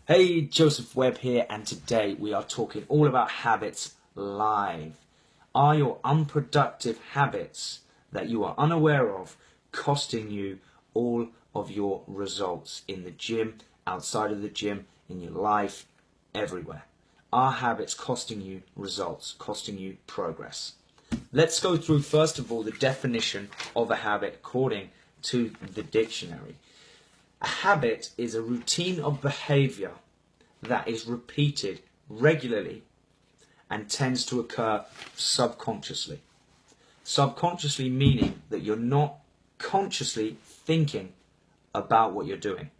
Hey, Joseph Webb here, and today we are talking all about habits live. Are your unproductive habits that you are unaware of costing you all of your results in the gym, outside of the gym, in your life, everywhere? Are habits costing you results, costing you progress? Let's go through, first of all, the definition of a habit according to the dictionary. A habit is a routine of behavior that is repeated regularly and tends to occur subconsciously. Subconsciously meaning that you're not consciously thinking about what you're doing.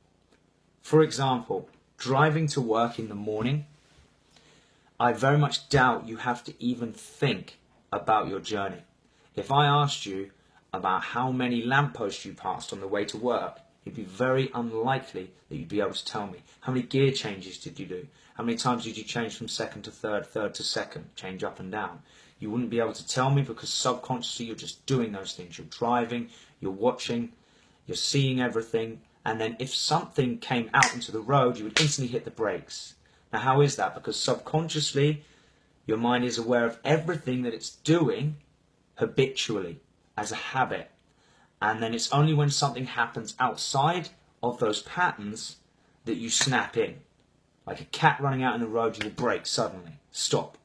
For example, driving to work in the morning, I very much doubt you have to even think about your journey. If I asked you about how many lampposts you passed on the way to work, it'd be very unlikely that you'd be able to tell me. How many gear changes did you do? How many times did you change from second to third, third to second, change up and down? You wouldn't be able to tell me because subconsciously you're just doing those things. You're driving, you're watching, you're seeing everything, and then if something came out into the road, you would instantly hit the brakes. Now how is that? Because subconsciously your mind is aware of everything that it's doing habitually as a habit. And then it's only when something happens outside of those patterns that you snap in. Like a cat running out in the road, you will brake suddenly. Stop.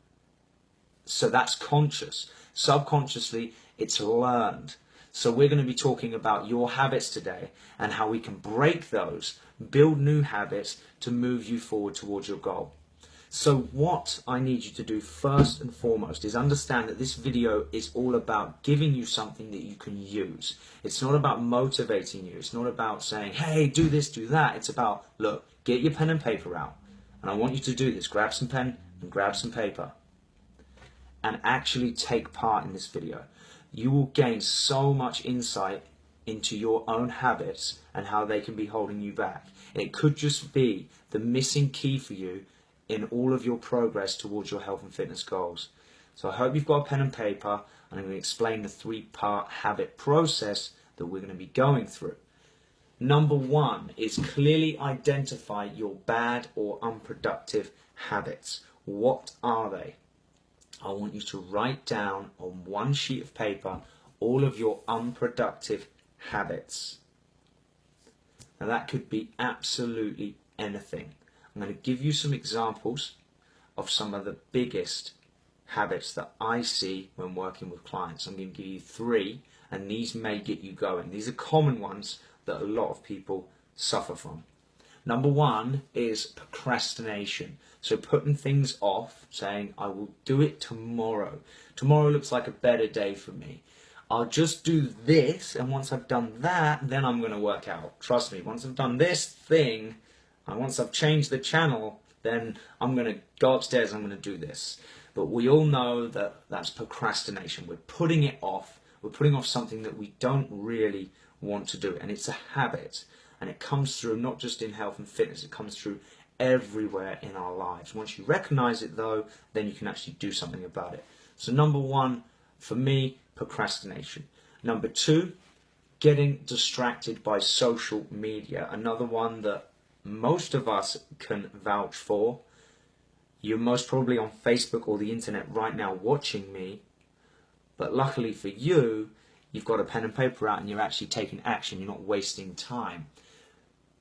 So that's conscious. Subconsciously, it's learned. So we're going to be talking about your habits today and how we can break those, build new habits to move you forward towards your goal. So what I need you to do first and foremost is understand that this video is all about giving you something that you can use. It's not about motivating you. It's not about saying, hey, do this, do that. It's about, look, get your pen and paper out. And I want you to do this. Grab some pen and grab some paper. And actually take part in this video. You will gain so much insight into your own habits and how they can be holding you back. It could just be the missing key for you in all of your progress towards your health and fitness goals. So I hope you've got a pen and paper, and I'm going to explain the three-part habit process that we're going to be going through. Number one is clearly identify your bad or unproductive habits. What are they? I want you to write down on one sheet of paper all of your unproductive habits. Now that could be absolutely anything. I'm going to give you some examples of some of the biggest habits that I see when working with clients. I'm going to give you three, and these may get you going. These are common ones that a lot of people suffer from. Number one is procrastination. So putting things off, saying, I will do it tomorrow. Tomorrow looks like a better day for me. I'll just do this, and once I've done that, then I'm going to work out. Trust me, once I've done this thing, and once I've changed the channel, then I'm going to go upstairs and I'm going to do this. But we all know that that's procrastination. We're putting it off. We're putting off something that we don't really want to do. And it's a habit. And it comes through not just in health and fitness. It comes through everywhere in our lives. Once you recognize it, though, then you can actually do something about it. So number one, for me, procrastination. Number two, getting distracted by social media. Another one that most of us can vouch for. You're most probably on Facebook or the internet right now watching me, but luckily for you, you've got a pen and paper out and you're actually taking action. You're not wasting time.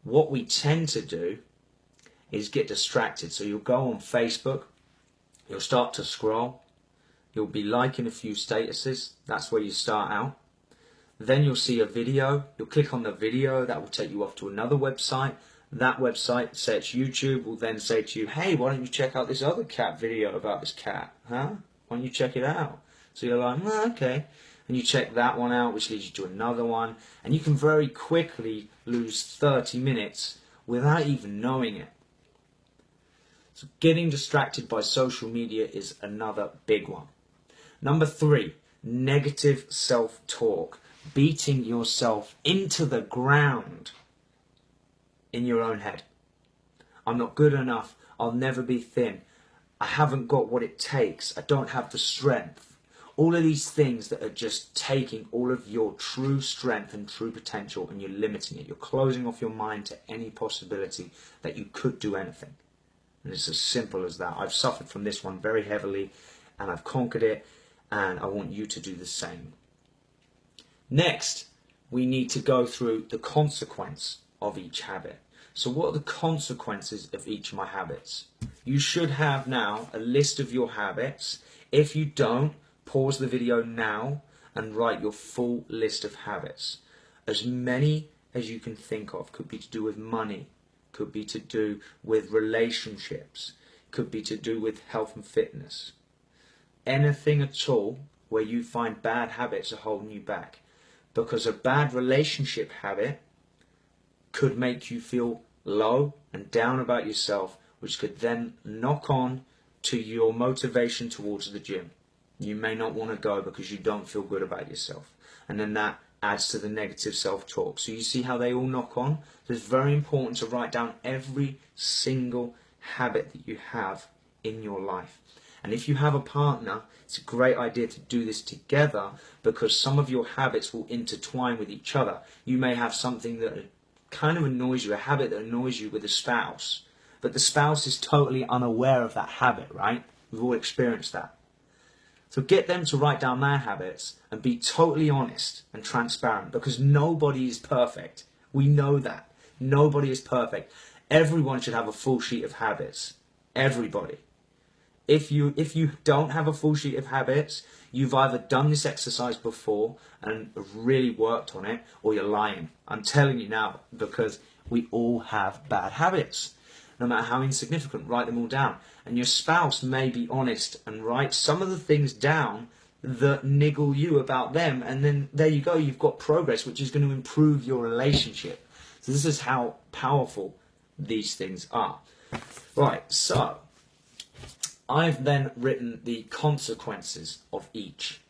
What we tend to do is get distracted. So you'll go on Facebook, you'll start to scroll, you'll be liking a few statuses. That's where you start out. Then you'll see a video, you'll click on the video, that will take you off to another website. That website, say it's YouTube, will then say to you, hey, why don't you check out this other cat video about this cat? Huh? Why don't you check it out? So you're like, okay. And you check that one out, which leads you to another one. And you can very quickly lose 30 minutes without even knowing it. So getting distracted by social media is another big one. Number three, negative self-talk. Beating yourself into the ground in your own head. I'm not good enough. I'll never be thin. I haven't got what it takes. I don't have the strength. All of these things that are just taking all of your true strength and true potential and you're limiting it. You're closing off your mind to any possibility that you could do anything. And it's as simple as that. I've suffered from this one very heavily and I've conquered it, and I want you to do the same. Next, we need to go through the consequence of each habit. So what are the consequences of each of my habits? You should have now a list of your habits. If you don't, pause the video now and write your full list of habits. As many as you can think of. Could be to do with money, could be to do with relationships, could be to do with health and fitness. Anything at all where you find bad habits are holding you back. Because a bad relationship habit could make you feel low and down about yourself, which could then knock on to your motivation towards the gym. You may not want to go because you don't feel good about yourself. And then that adds to the negative self-talk. So you see how they all knock on? So it's very important to write down every single habit that you have in your life. And if you have a partner, it's a great idea to do this together, because some of your habits will intertwine with each other. You may have something that kind of annoys you, a habit that annoys you with a spouse, but the spouse is totally unaware of that habit, right? We've all experienced that. So get them to write down their habits and be totally honest and transparent, because nobody is perfect. We know that. Nobody is perfect. Everyone should have a full sheet of habits. Everybody. If you don't have a full sheet of habits, you've either done this exercise before and really worked on it, or you're lying. I'm telling you now, because we all have bad habits. No matter how insignificant, write them all down. And your spouse may be honest and write some of the things down that niggle you about them, and then there you go, you've got progress, which is going to improve your relationship. So this is how powerful these things are. Right, so I've then written the consequences of each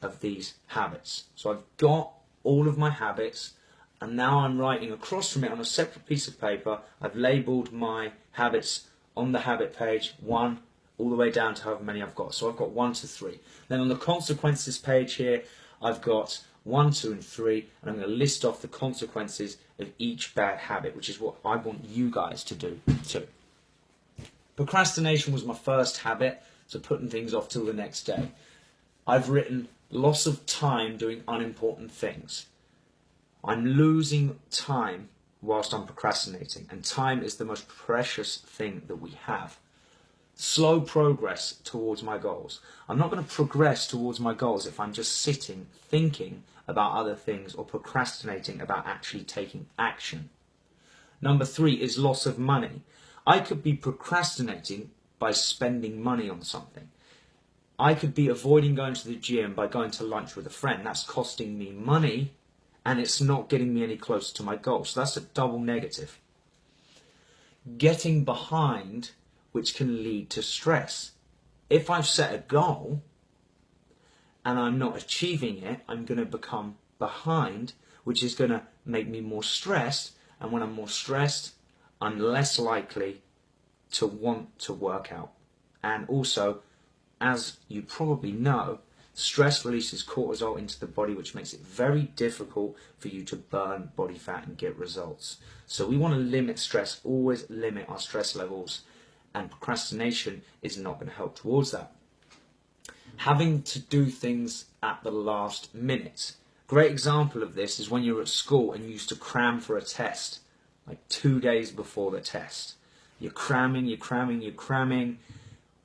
of these habits. So I've got all of my habits, and now I'm writing across from it on a separate piece of paper. I've labelled my habits on the habit page, 1 all the way down to however many I've got. So I've got 1 to 3. Then on the consequences page here, I've got 1, 2 and 3, and I'm going to list off the consequences of each bad habit, which is what I want you guys to do too. Procrastination was my first habit, so putting things off till the next day. I've written loss of time doing unimportant things. I'm losing time whilst I'm procrastinating, and time is the most precious thing that we have. Slow progress towards my goals. I'm not going to progress towards my goals if I'm just sitting, thinking about other things, or procrastinating about actually taking action. Number 3 is loss of money. I could be procrastinating by spending money on something. I could be avoiding going to the gym by going to lunch with a friend. That's costing me money, and it's not getting me any closer to my goal. So that's a double negative. Getting behind, which can lead to stress. If I've set a goal and I'm not achieving it, I'm going to become behind, which is going to make me more stressed. And when I'm more stressed, I'm less likely to want to work out. And also, as you probably know, stress releases cortisol into the body, which makes it very difficult for you to burn body fat and get results. So we want to limit stress, always limit our stress levels, and procrastination is not going to help towards that. Having to do things at the last minute. Great example of this is when you're at school and you used to cram for a test, like 2 days before the test. You're cramming,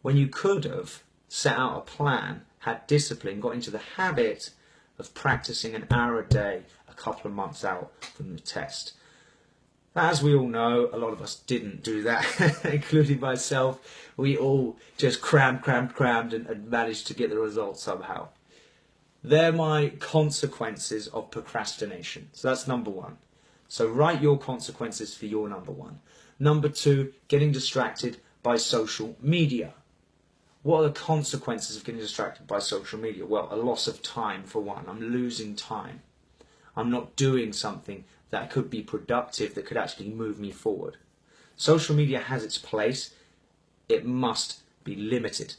when you could have set out a plan, had discipline, got into the habit of practicing an hour a day a couple of months out from the test. As we all know, a lot of us didn't do that, including myself. We all just crammed and managed to get the results somehow. They're my consequences of procrastination. So that's number 1. So write your consequences for your number 1. Number 2, getting distracted by social media. What are the consequences of getting distracted by social media? Well, a loss of time for one. I'm losing time. I'm not doing something that could be productive, that could actually move me forward. Social media has its place. It must be limited.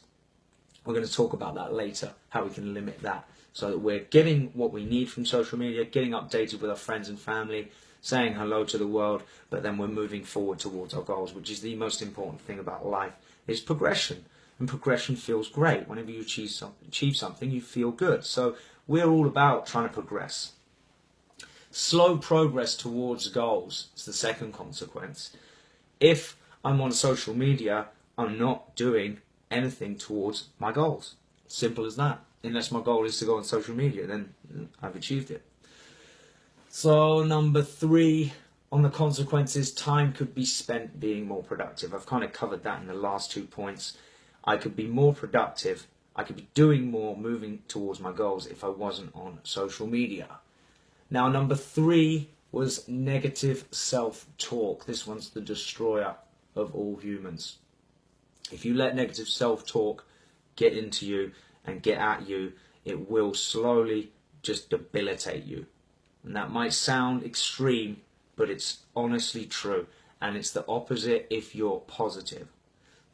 We're going to talk about that later, how we can limit that so that we're getting what we need from social media, getting updated with our friends and family, saying hello to the world, but then we're moving forward towards our goals, which is the most important thing about life, is progression. And progression feels great. Whenever you achieve something, you feel good. So we're all about trying to progress. Slow progress towards goals is the second consequence. If I'm on social media, I'm not doing anything towards my goals. Simple as that. Unless my goal is to go on social media, then I've achieved it. So number 3 on the consequences, time could be spent being more productive. I've kind of covered that in the last 2 points. I could be more productive. I could be doing more, moving towards my goals if I wasn't on social media. Now number 3 was negative self-talk. This one's the destroyer of all humans. If you let negative self-talk get into you and get at you, it will slowly just debilitate you. And that might sound extreme, but it's honestly true. And it's the opposite if you're positive.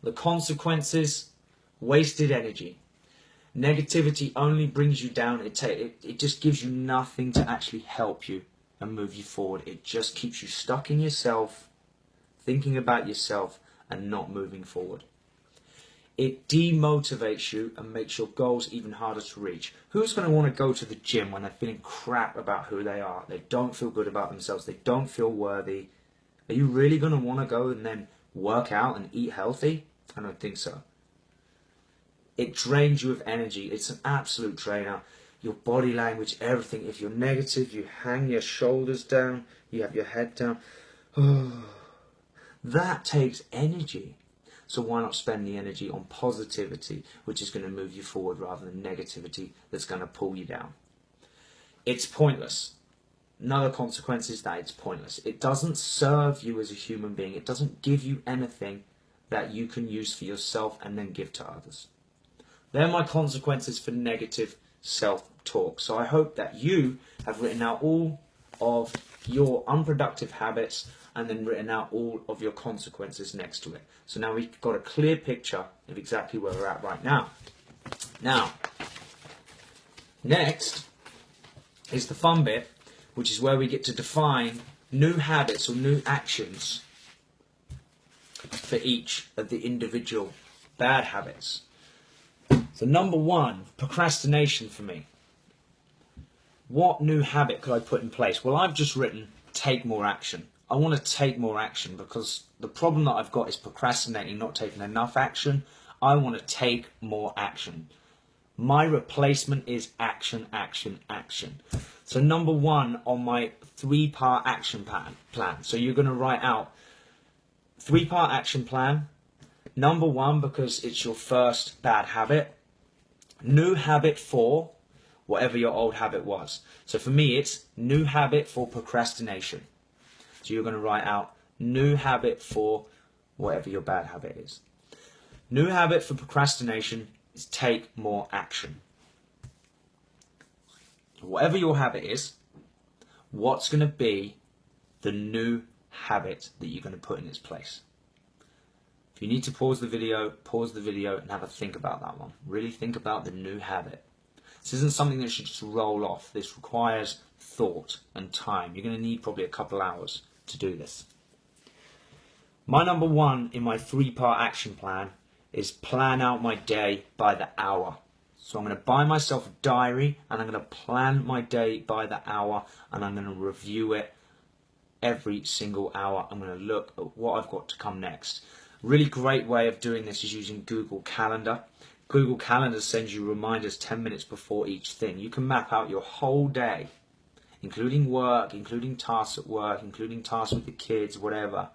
The consequences, wasted energy. Negativity only brings you down. It just gives you nothing to actually help you and move you forward. It just keeps you stuck in yourself, thinking about yourself and not moving forward. It demotivates you and makes your goals even harder to reach. Who's going to want to go to the gym when they're feeling crap about who they are? They don't feel good about themselves. They don't feel worthy. Are you really going to want to go and then work out and eat healthy? I don't think so. It drains you of energy. It's an absolute drainer. Your body language, everything. If you're negative, you hang your shoulders down. You have your head down. That takes energy. So why not spend the energy on positivity, which is going to move you forward rather than negativity that's going to pull you down? It's pointless. Another consequence is that it's pointless. It doesn't serve you as a human being. It doesn't give you anything that you can use for yourself and then give to others. They're my consequences for negative self-talk. So I hope that you have written out all of your unproductive habits and then written out all of your consequences next to it. So now we've got a clear picture of exactly where we're at right now. Now, next is the fun bit, which is where we get to define new habits or new actions for each of the individual bad habits. So number 1, procrastination for me. What new habit could I put in place? Well, I've just written take more action. I want to take more action because the problem that I've got is procrastinating, not taking enough action. I want to take more action. My replacement is action, action, action. So number 1 on my 3-part action plan. So you're going to write out 3-part action plan. Number 1, because it's your first bad habit. New habit for whatever your old habit was. So for me, it's new habit for procrastination. So you're going to write out new habit for whatever your bad habit is. New habit for procrastination is take more action. Whatever your habit is, what's going to be the new habit that you're going to put in its place? If you need to pause the video and have a think about that one. Really think about the new habit. This isn't something that should just roll off. This requires thought and time. You're going to need probably a couple hours to do this. My number 1 in my 3-part action plan is plan out my day by the hour. So I'm going to buy myself a diary and I'm going to plan my day by the hour and I'm going to review it every single hour. I'm going to look at what I've got to come next. Really great way of doing this is using Google Calendar. Google Calendar sends you reminders 10 minutes before each thing. You can map out your whole day, including work, including tasks at work, including tasks with the kids, whatever.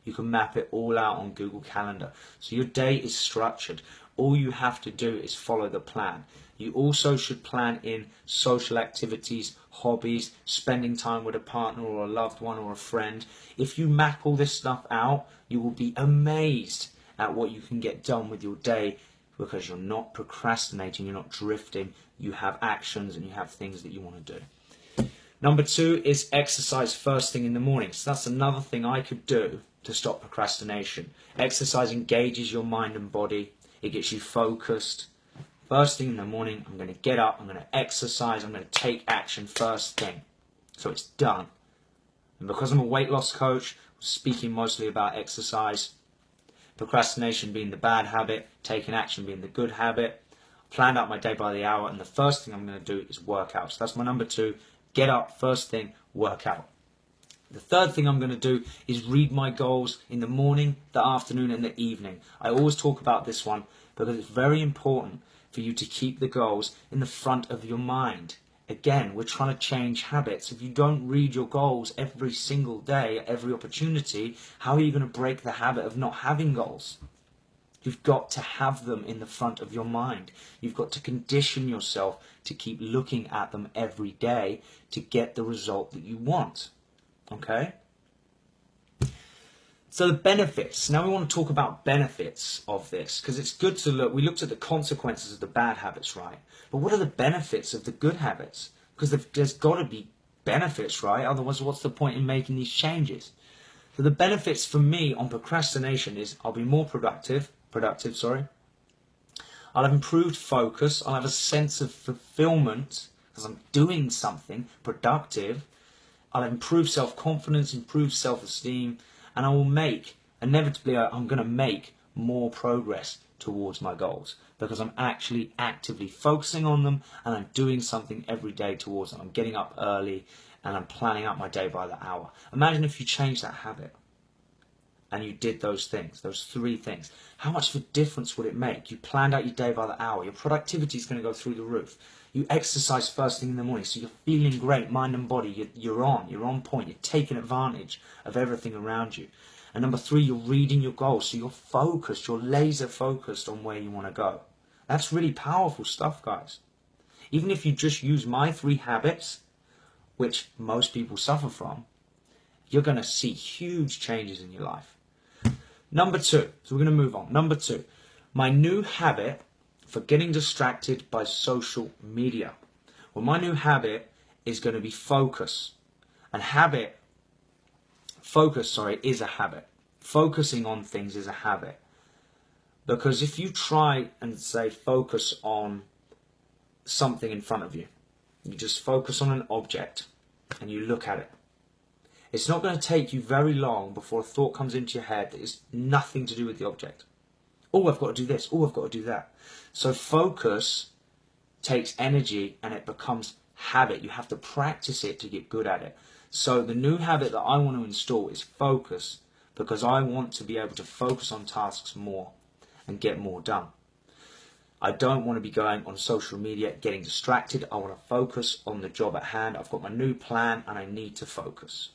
You can map it all out on Google Calendar. So your day is structured. All you have to do is follow the plan. You also should plan in social activities, hobbies, spending time with a partner or a loved one or a friend. If you map all this stuff out, you will be amazed at what you can get done with your day because you're not procrastinating, you're not drifting, you have actions and you have things that you want to do. Number 2 is exercise first thing in the morning. So that's another thing I could do to stop procrastination. Exercise engages your mind and body. It gets you focused. First thing in the morning, I'm going to get up, I'm going to exercise, I'm going to take action first thing. So it's done. And because I'm a weight loss coach, speaking mostly about exercise, procrastination being the bad habit, taking action being the good habit, planned out my day by the hour, and the first thing I'm going to do is work out. So that's my number 2. Get up, first thing, work out. The third thing I'm going to do is read my goals in the morning, the afternoon, and the evening. I always talk about this one because it's very important for you to keep the goals in the front of your mind. Again, we're trying to change habits. If you don't read your goals every single day, at every opportunity, how are you going to break the habit of not having goals? You've got to have them in the front of your mind. You've got to condition yourself to keep looking at them every day to get the result that you want. Okay? So the benefits. Now we want to talk about benefits of this, because it's good to look. We looked at the consequences of the bad habits, right? But what are the benefits of the good habits? Because there's got to be benefits, right? Otherwise, what's the point in making these changes? So the benefits for me on procrastination is I'll be more productive. I'll have improved focus. I'll have a sense of fulfillment because I'm doing something productive. I'll have improved self-confidence, improved self-esteem, and I will make, inevitably, I'm going to make more progress towards my goals because I'm actually actively focusing on them and I'm doing something every day towards them. I'm getting up early and I'm planning out my day by the hour. Imagine if you changed that habit and you did those things, those 3 things. How much of a difference would it make? You planned out your day by the hour. Your productivity is going to go through the roof. You exercise first thing in the morning, so you're feeling great, mind and body. You're on point. You're taking advantage of everything around you. And number 3, you're reading your goals, so you're focused. You're laser focused on where you want to go. That's really powerful stuff, guys. Even if you just use my 3 habits, which most people suffer from, you're going to see huge changes in your life. Number 2, so we're going to move on. Number 2, my new habit for getting distracted by social media. Well, my new habit is going to be focus. And focus is a habit. Focusing on things is a habit. Because if you try and say focus on something in front of you, you just focus on an object and you look at it. It's not going to take you very long before a thought comes into your head that is nothing to do with the object. Oh, I've got to do this. Oh, I've got to do that. So focus takes energy and it becomes habit. You have to practice it to get good at it. So the new habit that I want to install is focus, because I want to be able to focus on tasks more and get more done. I don't want to be going on social media, getting distracted. I want to focus on the job at hand. I've got my new plan and I need to focus.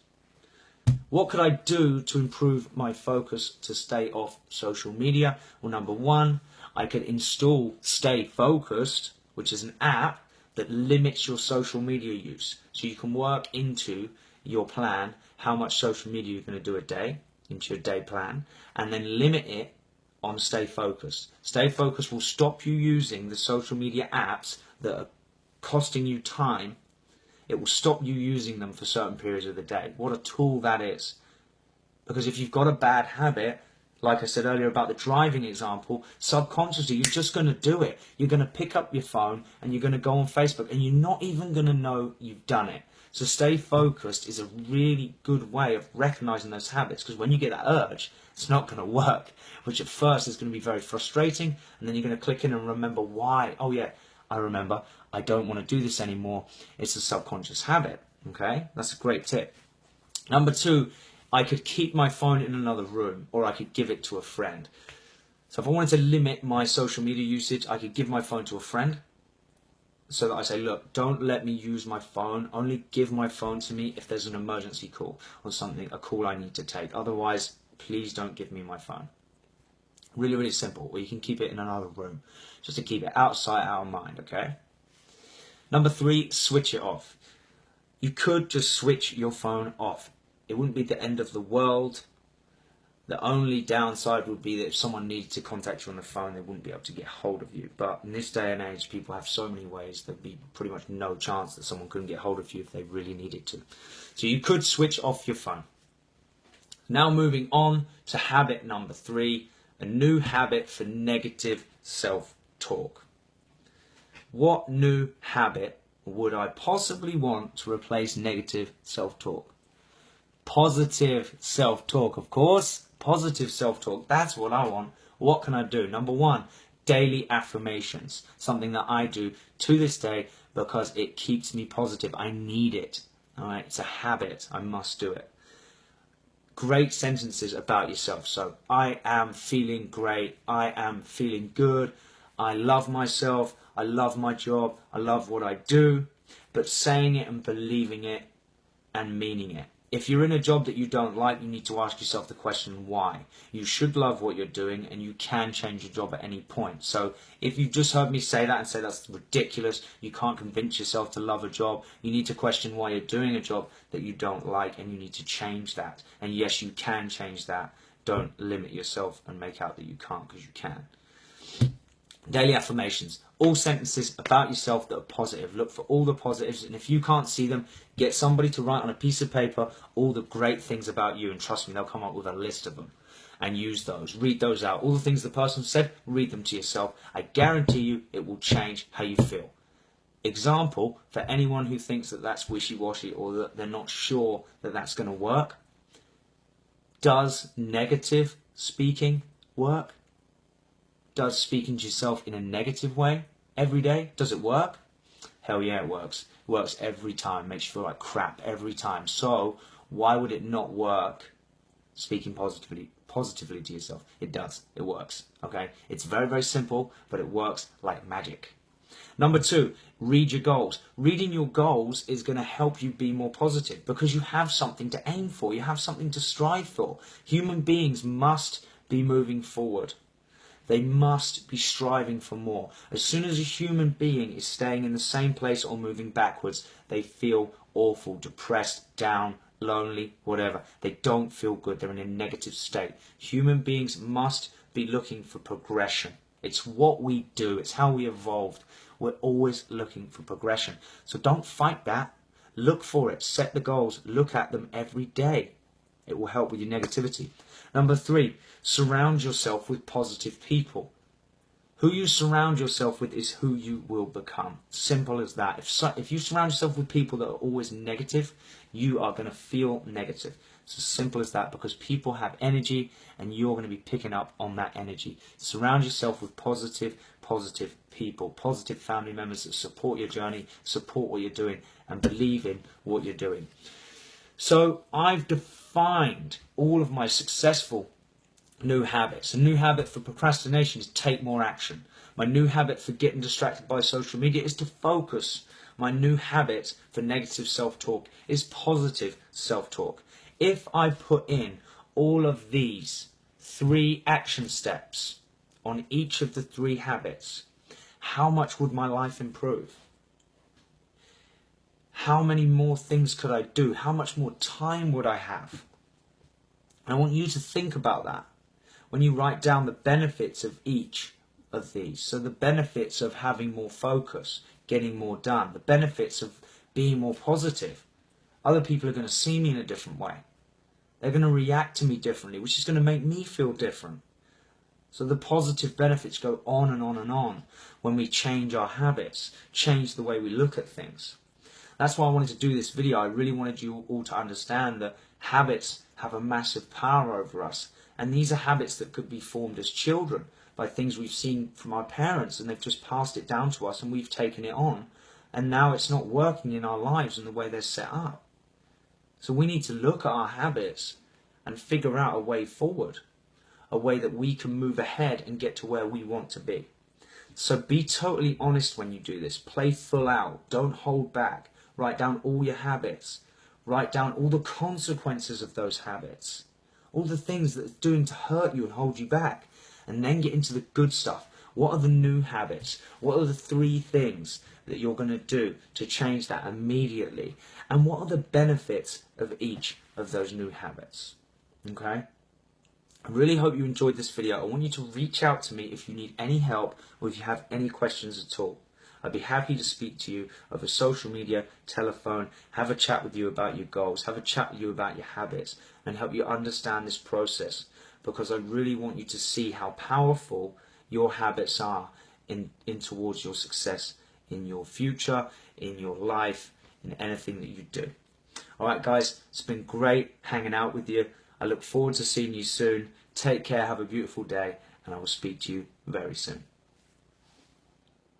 What could I do to improve my focus to stay off social media? Well, number 1, I could install Stay Focused, which is an app that limits your social media use. So you can work into your plan how much social media you're going to do a day, into your day plan, and then limit it on Stay Focused. Stay Focused will stop you using the social media apps that are costing you time. It will stop you using them for certain periods of the day. What a tool that is. Because if you've got a bad habit, like I said earlier about the driving example, subconsciously you're just going to do it. You're going to pick up your phone and you're going to go on Facebook and you're not even going to know you've done it. So Stay Focused is a really good way of recognizing those habits, because when you get that urge, it's not going to work, which at first is going to be very frustrating, and then you're going to click in and remember why. Oh yeah, I remember. I don't want to do this anymore. It's a subconscious habit. Okay, that's a great tip. Number 2, I could keep my phone in another room, or I could give it to a friend. So if I wanted to limit my social media usage, I could give my phone to a friend. So that I say, look, don't let me use my phone. Only give my phone to me if there's an emergency call or something, a call I need to take. Otherwise, please don't give me my phone. Really, really simple. Or you can keep it in another room, just to keep it out of sight, out of mind, okay? Number 3, switch it off. You could just switch your phone off. It wouldn't be the end of the world. The only downside would be that if someone needed to contact you on the phone, they wouldn't be able to get hold of you. But in this day and age, people have so many ways, there'd be pretty much no chance that someone couldn't get hold of you if they really needed to. So you could switch off your phone. Now moving on to habit number 3, a new habit for negative self-talk. What new habit would I possibly want to replace negative self-talk? Positive self-talk, of course. Positive self-talk. That's what I want. What can I do? Number one, daily affirmations. Something that I do to this day because it keeps me positive. I need it. All right? It's a habit. I must do it. Great sentences about yourself. So, I am feeling great. I am feeling good. I love myself. I love my job. I love what I do. But saying it and believing it and meaning it. If you're in a job that you don't like, you need to ask yourself the question why. You should love what you're doing, and you can change your job at any point. So if you've just heard me say that and say that's ridiculous, you can't convince yourself to love a job, you need to question why you're doing a job that you don't like, and you need to change that. And yes, you can change that. Don't limit yourself and make out that you can't, because you can. Daily affirmations. All sentences about yourself that are positive. Look for all the positives, and if you can't see them, get somebody to write on a piece of paper all the great things about you, and trust me, they'll come up with a list of them. And use those. Read those out. All the things the person said, read them to yourself. I guarantee you it will change how you feel. Example, for anyone who thinks that that's wishy-washy or that they're not sure that that's going to work. Does negative speaking work? Does speaking to yourself in a negative way every day, does it work? Hell yeah, it works. It works every time. Makes you feel like crap every time. So why would it not work speaking positively to yourself? It does. It works. Okay? It's very, very simple, but it works like magic. Number two, read your goals. Reading your goals is going to help you be more positive because you have something to aim for. You have something to strive for. Human beings must be moving forward. They must be striving for more. As soon as a human being is staying in the same place or moving backwards, they feel awful, depressed, down, lonely, whatever. They don't feel good. They're in a negative state. Human beings must be looking for progression. It's what we do. It's how we evolved. We're always looking for progression. So don't fight that. Look for it. Set the goals. Look at them every day. It will help with your negativity. Number three, surround yourself with positive people. Who you surround yourself with is who you will become. Simple as that. If you surround yourself with people that are always negative, you are going to feel negative. It's as simple as that because people have energy and you're going to be picking up on that energy. Surround yourself with positive people, positive family members that support your journey, support what you're doing and believe in what you're doing. So I've defined all of my successful new habits. A new habit for procrastination is take more action. My new habit for getting distracted by social media is to focus. My new habit for negative self-talk is positive self-talk. If I put in all of these 3 action steps on each of the 3 habits, how much would my life improve? How many more things could I do? How much more time would I have? And I want you to think about that when you write down the benefits of each of these. So the benefits of having more focus, getting more done, the benefits of being more positive. Other people are going to see me in a different way. They're going to react to me differently, which is going to make me feel different. So the positive benefits go on and on and on when we change our habits, change the way we look at things. That's why I wanted to do this video. I really wanted you all to understand that habits have a massive power over us. And these are habits that could be formed as children by things we've seen from our parents and they've just passed it down to us and we've taken it on. And now it's not working in our lives in the way they're set up. So we need to look at our habits and figure out a way forward. A way that we can move ahead and get to where we want to be. So be totally honest when you do this. Play full out. Don't hold back. Write down all your habits. Write down all the consequences of those habits. All the things that are doing to hurt you and hold you back. And then get into the good stuff. What are the new habits? What are the 3 things that you're going to do to change that immediately? And what are the benefits of each of those new habits? Okay? I really hope you enjoyed this video. I want you to reach out to me if you need any help or if you have any questions at all. I'd be happy to speak to you over social media, telephone, have a chat with you about your goals, have a chat with you about your habits, and help you understand this process because I really want you to see how powerful your habits are in towards your success in your future, in your life, in anything that you do. Alright guys, it's been great hanging out with you. I look forward to seeing you soon. Take care, have a beautiful day, and I will speak to you very soon.